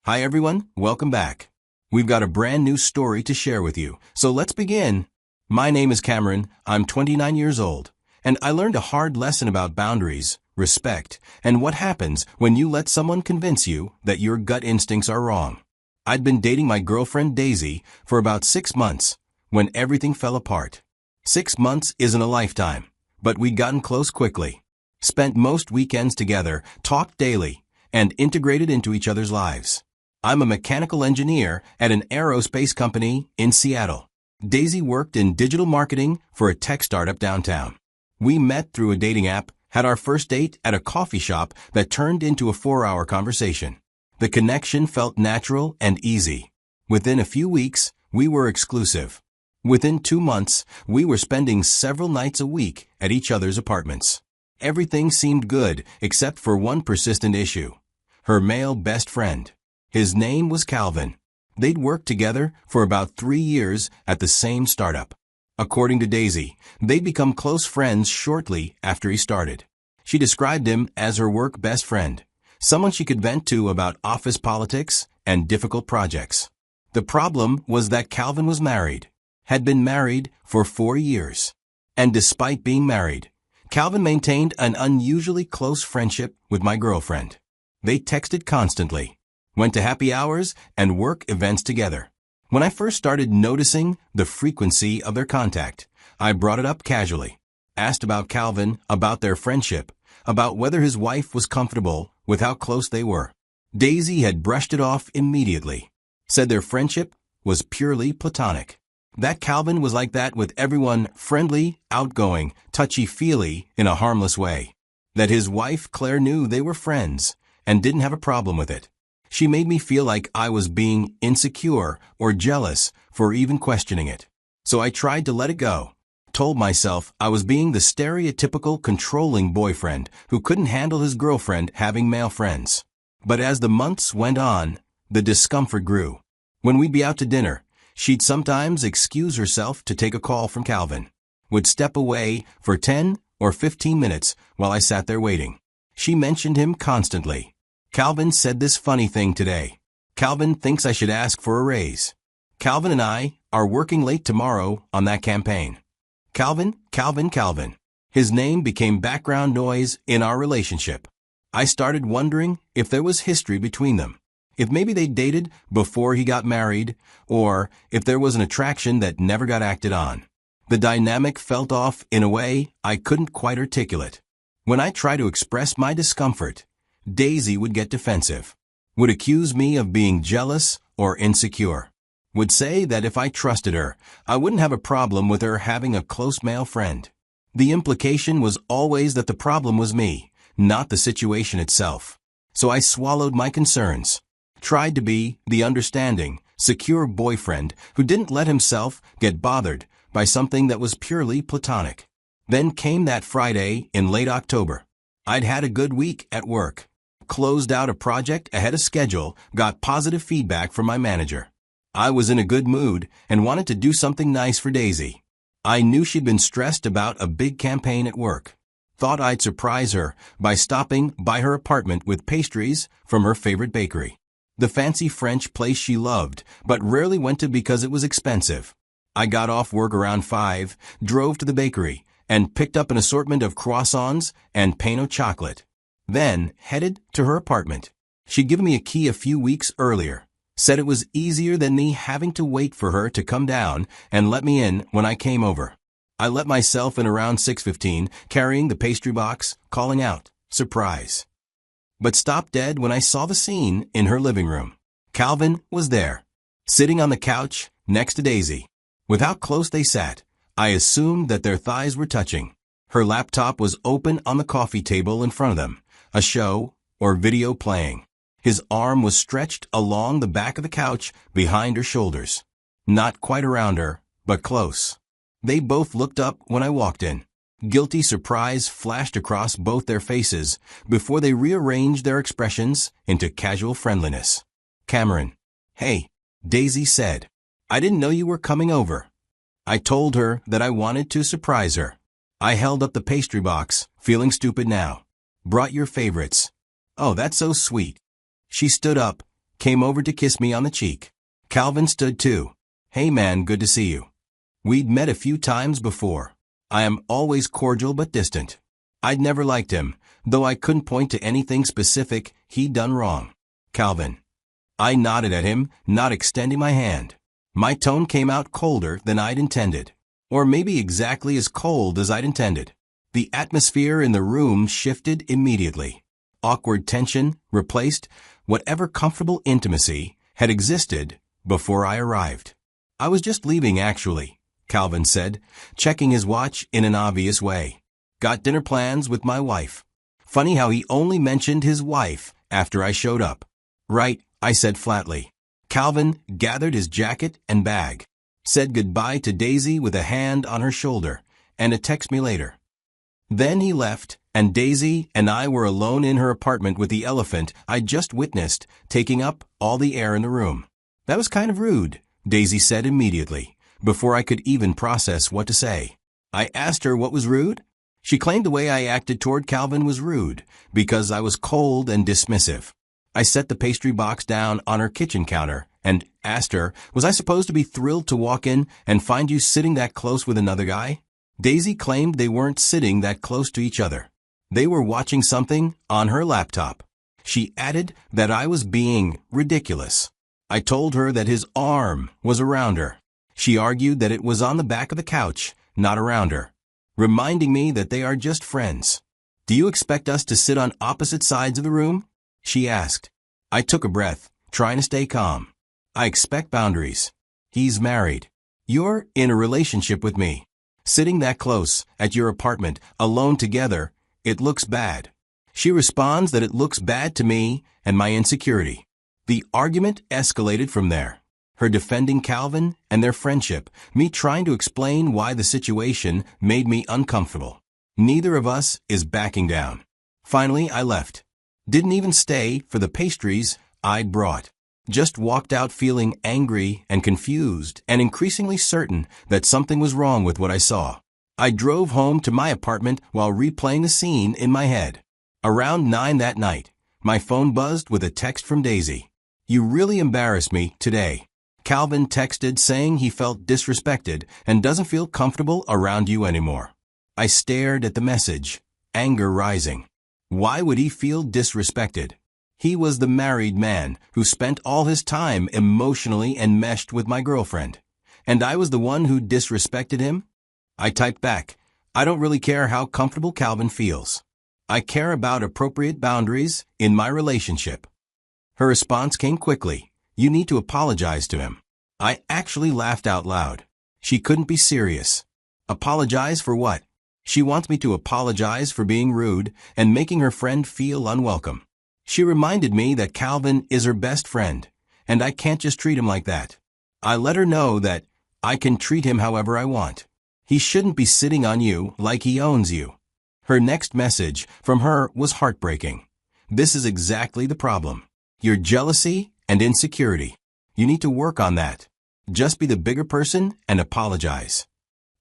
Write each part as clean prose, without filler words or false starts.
Hi everyone, welcome back. We've got a brand new story to share with you, so let's begin. My name is Cameron, I'm 29 years old, and I learned a hard lesson about boundaries, respect, and what happens when you let someone convince you that your gut instincts are wrong. I'd been dating my girlfriend Daisy for about 6 months when everything fell apart. 6 months isn't a lifetime, but we'd gotten close quickly. Spent most weekends together, talked daily, and integrated into each other's lives. I'm a mechanical engineer at an aerospace company in Seattle. Daisy worked in digital marketing for a tech startup downtown. We met through a dating app, had our first date at a coffee shop that turned into a 4-hour conversation. The connection felt natural and easy. Within a few weeks, we were exclusive. Within 2 months, we were spending several nights a week at each other's apartments. Everything seemed good except for one persistent issue: her male best friend. His name was Calvin. They'd worked together for about 3 years at the same startup. According to Daisy, they'd become close friends shortly after he started. She described him as her work best friend, someone she could vent to about office politics and difficult projects. The problem was that Calvin was married, had been married for 4 years. And despite being married, Calvin maintained an unusually close friendship with my girlfriend. They texted constantly, went to happy hours and work events together. When I first started noticing the frequency of their contact, I brought it up casually, asked about Calvin, about their friendship, about whether his wife was comfortable with how close they were. Daisy had brushed it off immediately, said their friendship was purely platonic. That Calvin was like that with everyone, friendly, outgoing, touchy-feely in a harmless way. That his wife Claire knew they were friends and didn't have a problem with it. She made me feel like I was being insecure or jealous for even questioning it. So I tried to let it go. Told myself I was being the stereotypical controlling boyfriend who couldn't handle his girlfriend having male friends. But as the months went on, the discomfort grew. When we'd be out to dinner, she'd sometimes excuse herself to take a call from Calvin. Would step away for 10 or 15 minutes while I sat there waiting. She mentioned him constantly. Calvin said this funny thing today. Calvin thinks I should ask for a raise. Calvin and I are working late tomorrow on that campaign. Calvin. His name became background noise in our relationship. I started wondering if there was history between them. If maybe they dated before he got married, or if there was an attraction that never got acted on. The dynamic felt off in a way I couldn't quite articulate. When I tried to express my discomfort, Daisy would get defensive, would accuse me of being jealous or insecure, would say that if I trusted her, I wouldn't have a problem with her having a close male friend. The implication was always that the problem was me, not the situation itself. So I swallowed my concerns, tried to be the understanding, secure boyfriend who didn't let himself get bothered by something that was purely platonic. Then came that Friday in late October. I'd had a good week at work. Closed out a project ahead of schedule, got positive feedback from my manager. I was in a good mood and wanted to do something nice for Daisy. I knew she'd been stressed about a big campaign at work. Thought I'd surprise her by stopping by her apartment with pastries from her favorite bakery. The fancy French place she loved, but rarely went to because it was expensive. I got off work around 5, drove to the bakery, and picked up an assortment of croissants and pain au chocolate. Then headed to her apartment. She'd given me a key a few weeks earlier, said it was easier than me having to wait for her to come down and let me in when I came over. I let myself in around 6:15, carrying the pastry box, calling out, "Surprise." But stopped dead when I saw the scene in her living room. Calvin was there, sitting on the couch next to Daisy. With how close they sat, I assumed that their thighs were touching. Her laptop was open on the coffee table in front of them, a show or video playing. His arm was stretched along the back of the couch behind her shoulders. Not quite around her, but close. They both looked up when I walked in. Guilty surprise flashed across both their faces before they rearranged their expressions into casual friendliness. "Cameron." "Hey," Daisy said. "I didn't know you were coming over." I told her that I wanted to surprise her. I held up the pastry box, feeling stupid now. "Brought your favorites." "Oh, that's so sweet." She stood up, came over to kiss me on the cheek. Calvin stood too. Hey man, good to see you. We'd met a few times before. I am always cordial but distant. I'd never liked him, though I couldn't point to anything specific he'd done wrong. Calvin. I nodded at him, not extending my hand. My tone came out colder than I'd intended. Or maybe exactly as cold as I'd intended. The atmosphere in the room shifted immediately. Awkward tension replaced whatever comfortable intimacy had existed before I arrived. I was just leaving actually, Calvin said, checking his watch in an obvious way. Got dinner plans with my wife. Funny how he only mentioned his wife after I showed up. Right, I said flatly. Calvin gathered his jacket and bag, said goodbye to Daisy with a hand on her shoulder, and a text me later. Then he left, and Daisy and I were alone in her apartment with the elephant I'd just witnessed taking up all the air in the room. That was kind of rude, Daisy said immediately, before I could even process what to say. I asked her what was rude. She claimed the way I acted toward Calvin was rude, because I was cold and dismissive. I set the pastry box down on her kitchen counter and asked her, was I supposed to be thrilled to walk in and find you sitting that close with another guy? Daisy claimed they weren't sitting that close to each other. They were watching something on her laptop. She added that I was being ridiculous. I told her that his arm was around her. She argued that it was on the back of the couch, not around her, reminding me that they are just friends. Do you expect us to sit on opposite sides of the room? She asked. I took a breath, trying to stay calm. I expect boundaries. He's married. You're in a relationship with me. Sitting that close, at your apartment, alone together, it looks bad. She responds that it looks bad to me and my insecurity. The argument escalated from there. Her defending Calvin and their friendship, me trying to explain why the situation made me uncomfortable. Neither of us is backing down. Finally, I left. Didn't even stay for the pastries I'd brought. Just walked out feeling angry and confused and increasingly certain that something was wrong with what I saw. I drove home to my apartment while replaying the scene in my head. Around 9 that night, my phone buzzed with a text from Daisy. You really embarrassed me today. Calvin texted saying he felt disrespected and doesn't feel comfortable around you anymore. I stared at the message, anger rising. Why would he feel disrespected? He was the married man who spent all his time emotionally enmeshed with my girlfriend, and I was the one who disrespected him? I typed back, I don't really care how comfortable Calvin feels. I care about appropriate boundaries in my relationship. Her response came quickly. You need to apologize to him. I actually laughed out loud. She couldn't be serious. Apologize for what? She wants me to apologize for being rude and making her friend feel unwelcome. She reminded me that Calvin is her best friend, and I can't just treat him like that. I let her know that I can treat him however I want. He shouldn't be sitting on you like he owns you. Her next message from her was heartbreaking. This is exactly the problem. Your jealousy and insecurity. You need to work on that. Just be the bigger person and apologize.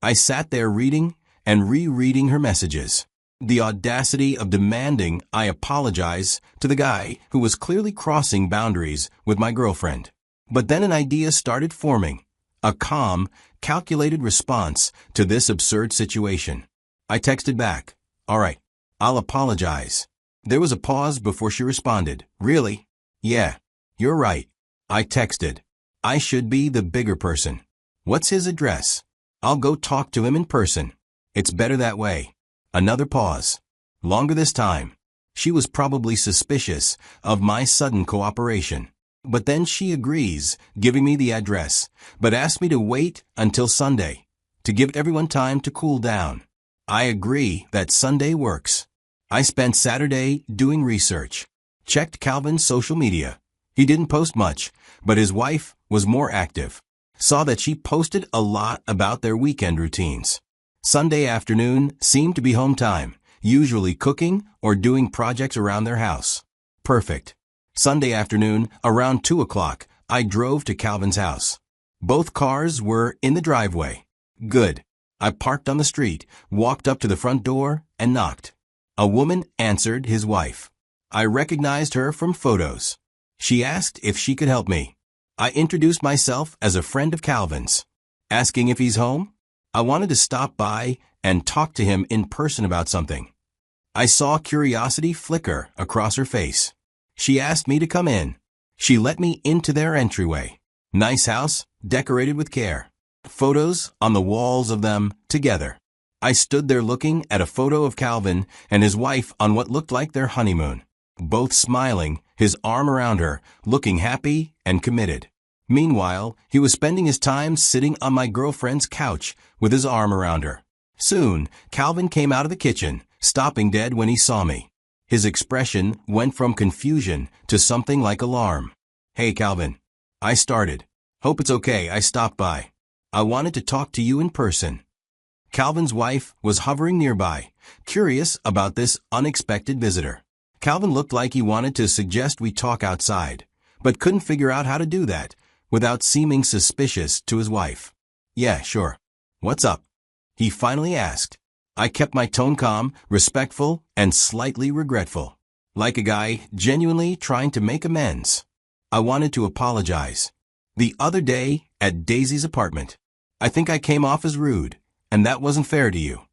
I sat there reading and rereading her messages. The audacity of demanding I apologize to the guy who was clearly crossing boundaries with my girlfriend. But then an idea started forming. A calm, calculated response to this absurd situation. I texted back, all right, I'll apologize. There was a pause before she responded, really? Yeah, you're right. I texted, I should be the bigger person. What's his address? I'll go talk to him in person. It's better that way. Another pause. Longer this time. She was probably suspicious of my sudden cooperation. But then she agrees, giving me the address, but asked me to wait until Sunday, to give everyone time to cool down. I agree that Sunday works. I spent Saturday doing research. Checked Calvin's social media. He didn't post much, but his wife was more active. Saw that she posted a lot about their weekend routines. Sunday afternoon seemed to be home time, usually cooking or doing projects around their house. Perfect. Sunday afternoon, around 2 o'clock, I drove to Calvin's house. Both cars were in the driveway. Good. I parked on the street, walked up to the front door, and knocked. A woman answered, his wife. I recognized her from photos. She asked if she could help me. I introduced myself as a friend of Calvin's, asking if he's home. I wanted to stop by and talk to him in person about something. I saw curiosity flicker across her face. She asked me to come in. She let me into their entryway. Nice house, decorated with care. Photos on the walls of them together. I stood there looking at a photo of Calvin and his wife on what looked like their honeymoon. Both smiling, his arm around her, looking happy and committed. Meanwhile, he was spending his time sitting on my girlfriend's couch with his arm around her. Soon, Calvin came out of the kitchen, stopping dead when he saw me. His expression went from confusion to something like alarm. "Hey, Calvin." I started. "Hope it's okay, I stopped by. I wanted to talk to you in person." Calvin's wife was hovering nearby, curious about this unexpected visitor. Calvin looked like he wanted to suggest we talk outside, but couldn't figure out how to do that without seeming suspicious to his wife. "Yeah, sure. What's up?" he finally asked. I kept my tone calm, respectful, and slightly regretful, like a guy genuinely trying to make amends. I wanted to apologize. The other day, at Daisy's apartment, I think I came off as rude, and that wasn't fair to you.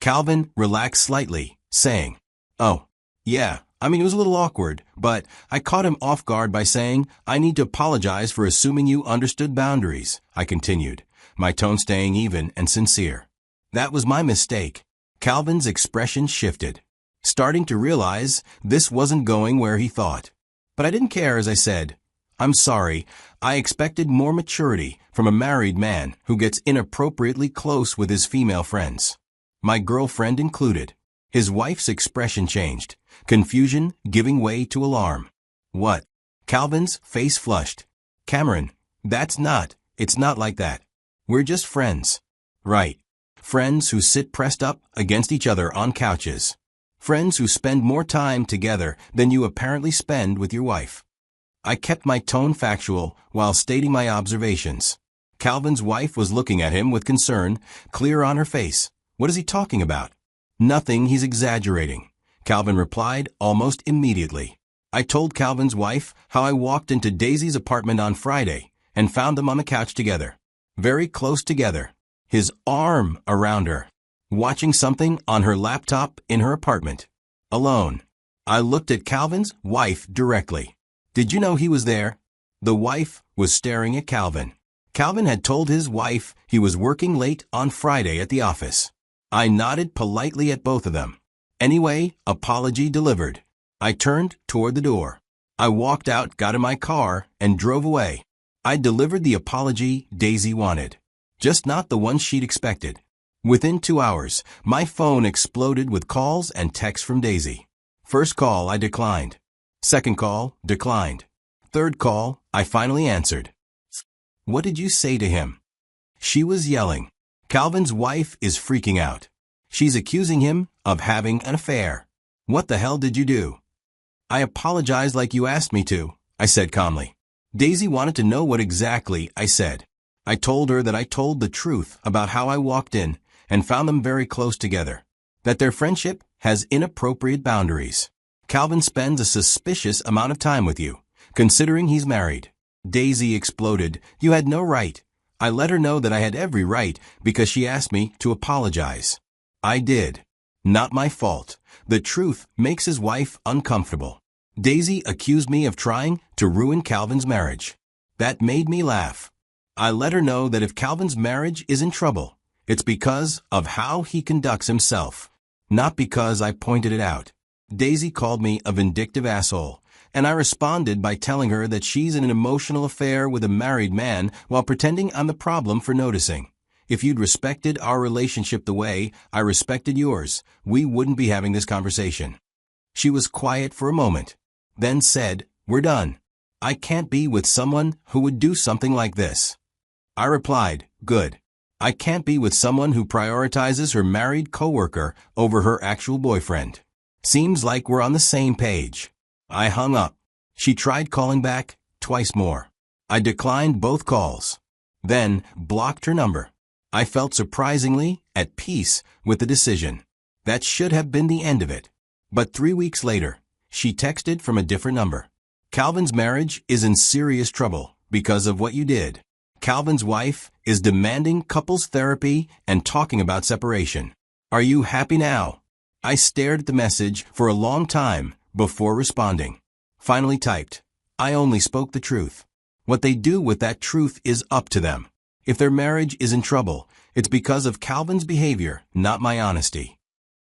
Calvin relaxed slightly, saying, "Oh, yeah, it was a little awkward, but I caught him off guard by saying, I need to apologize for assuming you understood boundaries," I continued, my tone staying even and sincere. "That was my mistake." Calvin's expression shifted, starting to realize this wasn't going where he thought. But I didn't care as I said, "I'm sorry, I expected more maturity from a married man who gets inappropriately close with his female friends, my girlfriend included." His wife's expression changed, confusion giving way to alarm. "What?" Calvin's face flushed. "Cameron, it's not like that. We're just friends." "Right. Friends who sit pressed up against each other on couches. Friends who spend more time together than you apparently spend with your wife." I kept my tone factual while stating my observations. Calvin's wife was looking at him with concern, clear on her face. "What is he talking about?" "Nothing, he's exaggerating," Calvin replied almost immediately. I told Calvin's wife how I walked into Daisy's apartment on Friday and found them on the couch together, very close together, his arm around her, watching something on her laptop in her apartment, alone. I looked at Calvin's wife directly. "Did you know he was there?" The wife was staring at Calvin. Calvin had told his wife he was working late on Friday at the office. I nodded politely at both of them. Anyway, apology delivered. I turned toward the door. I walked out, got in my car, and drove away. I delivered the apology Daisy wanted, just not the one she'd expected. Within 2 hours, my phone exploded with calls and texts from Daisy. First call, I declined. Second call, declined. Third call, I finally answered. "What did you say to him?" She was yelling. "Calvin's wife is freaking out. She's accusing him of having an affair. What the hell did you do?" "I apologized like you asked me to," I said calmly. Daisy wanted to know what exactly I said. I told her that I told the truth about how I walked in and found them very close together, that their friendship has inappropriate boundaries. "Calvin spends a suspicious amount of time with you, considering he's married." Daisy exploded. "You had no right." I let her know that I had every right because she asked me to apologize. I did. Not my fault. The truth makes his wife uncomfortable. Daisy accused me of trying to ruin Calvin's marriage. That made me laugh. I let her know that if Calvin's marriage is in trouble, it's because of how he conducts himself, not because I pointed it out. Daisy called me a vindictive asshole, and I responded by telling her that she's in an emotional affair with a married man while pretending I'm the problem for noticing. If you'd respected our relationship the way I respected yours, we wouldn't be having this conversation. She was quiet for a moment, then said, "We're done. I can't be with someone who would do something like this." I replied, "Good. I can't be with someone who prioritizes her married coworker over her actual boyfriend. Seems like we're on the same page." I hung up. She tried calling back, twice more. I declined both calls, then blocked her number. I felt surprisingly at peace with the decision. That should have been the end of it. But 3 weeks later, she texted from a different number. Calvin's marriage is in serious trouble because of what you did. Calvin's wife is demanding couples therapy and talking about separation. Are you happy now? I stared at the message for a long time before responding. Finally typed, I only spoke the truth. What they do with that truth is up to them. If their marriage is in trouble, it's because of Calvin's behavior, not my honesty.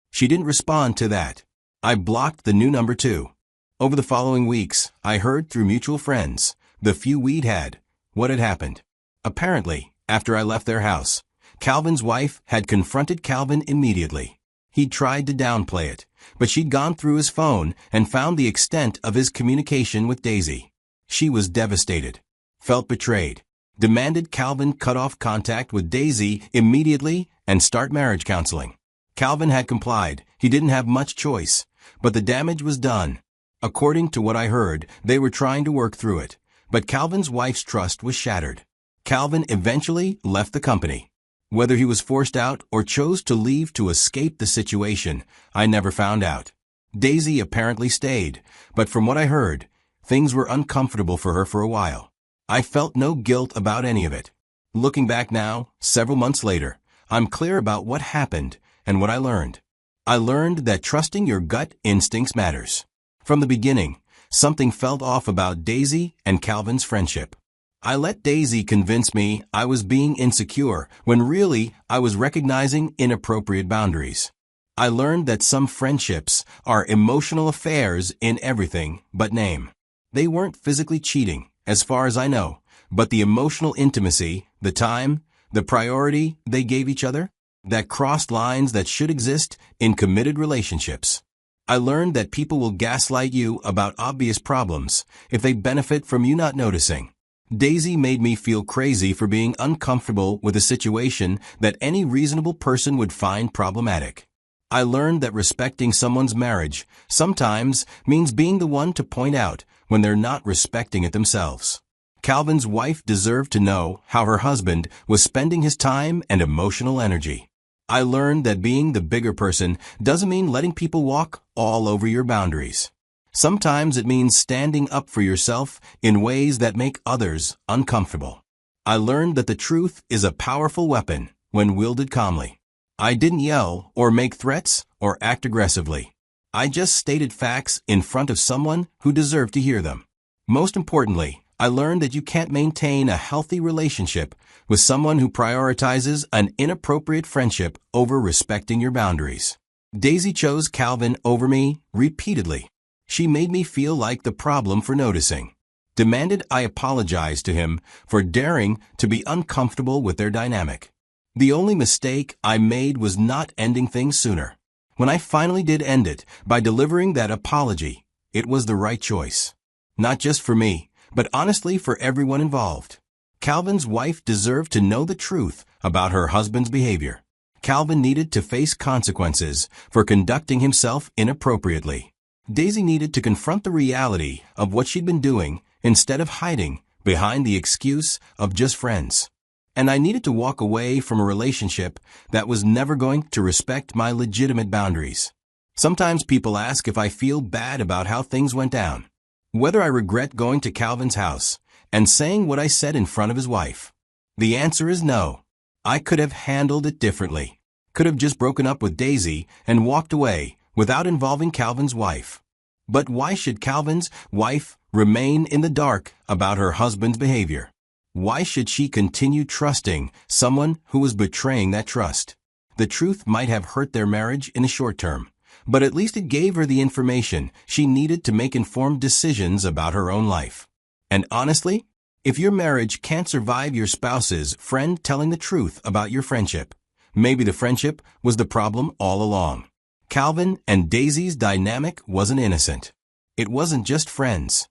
She didn't respond to that. I blocked the new number too. Over the following weeks, I heard through mutual friends, the few we'd had, what had happened. Apparently, after I left their house, Calvin's wife had confronted Calvin immediately. He'd tried to downplay it, but she'd gone through his phone and found the extent of his communication with Daisy. She was devastated, felt betrayed, demanded Calvin cut off contact with Daisy immediately and start marriage counseling. Calvin had complied. He didn't have much choice, but the damage was done. According to what I heard, they were trying to work through it, but Calvin's wife's trust was shattered. Calvin eventually left the company. Whether he was forced out or chose to leave to escape the situation, I never found out. Daisy apparently stayed, but from what I heard, things were uncomfortable for her for a while. I felt no guilt about any of it. Looking back now, several months later, I'm clear about what happened and what I learned. I learned that trusting your gut instincts matters. From the beginning, something felt off about Daisy and Calvin's friendship. I let Daisy convince me I was being insecure when really I was recognizing inappropriate boundaries. I learned that some friendships are emotional affairs in everything but name. They weren't physically cheating, as far as I know, but the emotional intimacy, the time, the priority they gave each other, that crossed lines that should exist in committed relationships. I learned that people will gaslight you about obvious problems if they benefit from you not noticing. Daisy made me feel crazy for being uncomfortable with a situation that any reasonable person would find problematic. I learned that respecting someone's marriage sometimes means being the one to point out when they're not respecting it themselves. Calvin's wife deserved to know how her husband was spending his time and emotional energy. I learned that being the bigger person doesn't mean letting people walk all over your boundaries. Sometimes it means standing up for yourself in ways that make others uncomfortable. I learned that the truth is a powerful weapon when wielded calmly. I didn't yell or make threats or act aggressively. I just stated facts in front of someone who deserved to hear them. Most importantly, I learned that you can't maintain a healthy relationship with someone who prioritizes an inappropriate friendship over respecting your boundaries. Daisy chose Calvin over me repeatedly. She made me feel like the problem for noticing. Demanded I apologize to him for daring to be uncomfortable with their dynamic. The only mistake I made was not ending things sooner. When I finally did end it by delivering that apology, it was the right choice. Not just for me, but honestly for everyone involved. Calvin's wife deserved to know the truth about her husband's behavior. Calvin needed to face consequences for conducting himself inappropriately. Daisy needed to confront the reality of what she'd been doing instead of hiding behind the excuse of just friends. And I needed to walk away from a relationship that was never going to respect my legitimate boundaries. Sometimes people ask if I feel bad about how things went down, whether I regret going to Calvin's house and saying what I said in front of his wife. The answer is no. I could have handled it differently. Could have just broken up with Daisy and walked away without involving Calvin's wife. But why should Calvin's wife remain in the dark about her husband's behavior? Why should she continue trusting someone who was betraying that trust? The truth might have hurt their marriage in the short term, but at least it gave her the information she needed to make informed decisions about her own life. And honestly, if your marriage can't survive your spouse's friend telling the truth about your friendship, maybe the friendship was the problem all along. Calvin and Daisy's dynamic wasn't innocent. It wasn't just friends.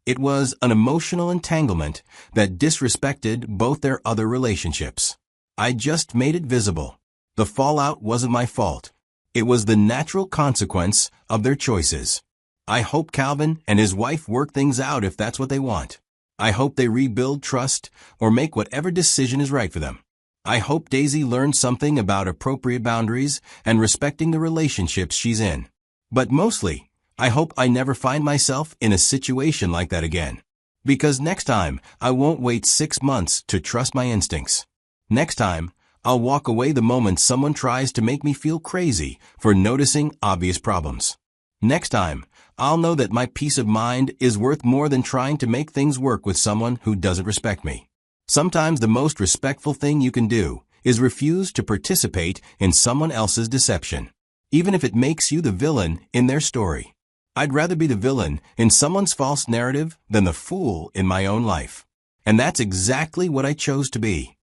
It was an emotional entanglement that disrespected both their other relationships. I just made it visible. The fallout wasn't my fault. It was the natural consequence of their choices. I hope Calvin and his wife work things out if that's what they want. I hope they rebuild trust or make whatever decision is right for them. I hope Daisy learned something about appropriate boundaries and respecting the relationships she's in. But mostly, I hope I never find myself in a situation like that again. Because next time, I won't wait 6 months to trust my instincts. Next time, I'll walk away the moment someone tries to make me feel crazy for noticing obvious problems. Next time, I'll know that my peace of mind is worth more than trying to make things work with someone who doesn't respect me. Sometimes the most respectful thing you can do is refuse to participate in someone else's deception, even if it makes you the villain in their story. I'd rather be the villain in someone's false narrative than the fool in my own life. And that's exactly what I chose to be.